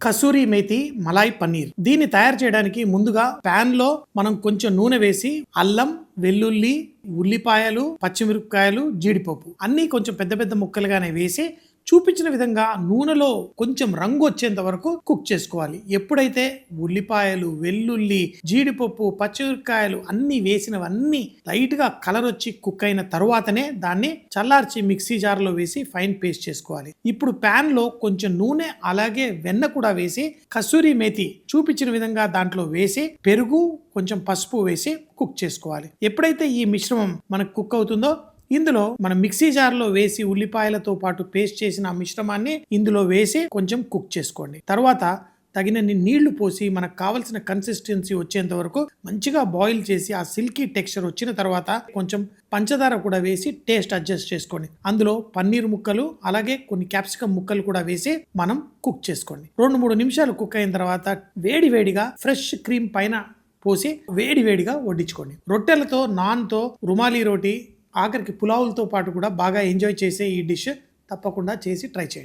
Kasuri methi Malay paneer. దీన్ని తయారు చేయడానికి ముందుగా పాన్ లో మనం కొంచెం నూనె వేసి అల్లం, వెల్లుల్లి, ఉల్లిపాయలు, పచ్చిమిరపకాయలు, జీడిపప్పు అన్నీ కొంచెం పెద్ద పెద్ద ముక్కలుగానే వేసి చూపించిన విధంగా నూనెలో కొంచెం రంగు వచ్చేంత వరకు కుక్ చేసుకోవాలి. ఎప్పుడైతే ఉల్లిపాయలు, వెల్లుల్లి, జీడిపప్పు, పచ్చిమిరపకాయలు అన్ని వేసినవన్నీ లైట్ గా కలర్ వచ్చి కుక్ అయిన తరువాతనే దాన్ని చల్లార్చి మిక్సీ జార్ లో వేసి ఫైన్ పేస్ట్ చేసుకోవాలి. ఇప్పుడు పాన్ లో కొంచెం నూనె అలాగే వెన్న కూడా వేసి కసూరి మేతి చూపించిన విధంగా దాంట్లో వేసి పెరుగు, కొంచెం పసుపు వేసి కుక్ చేసుకోవాలి. ఎప్పుడైతే ఈ మిశ్రమం మనకు కుక్ అవుతుందో ఇందులో మనం మిక్సీ జార్ లో వేసి ఉల్లిపాయలతో పాటు పేస్ట్ చేసిన ఆ మిశ్రమాన్ని ఇందులో వేసి కొంచెం కుక్ చేసుకోండి. తర్వాత తగినన్ని నీళ్లు పోసి మనకు కావలసిన కన్సిస్టెన్సీ వచ్చేంత వరకు మంచిగా బాయిల్ చేసి ఆ సిల్కీ టెక్స్చర్ వచ్చిన తర్వాత కొంచెం పంచదార కూడా వేసి టేస్ట్ అడ్జస్ట్ చేసుకోండి. అందులో పన్నీర్ ముక్కలు అలాగే కొన్ని క్యాప్సికమ్ ముక్కలు కూడా వేసి మనం కుక్ చేసుకోండి. 2-3 నిమిషాలు కుక్ అయిన తర్వాత వేడి వేడిగా ఫ్రెష్ క్రీమ్ పైన పోసి వేడి వేడిగా వడ్డించుకోండి. రొట్టెలతో, నాన్తో, రుమాలి రోటీ, ఆఖరికి పులావులతో పాటు కూడా బాగా ఎంజాయ్ చేసే ఈ డిష్ తప్పకుండా చేసి ట్రై చేయండి.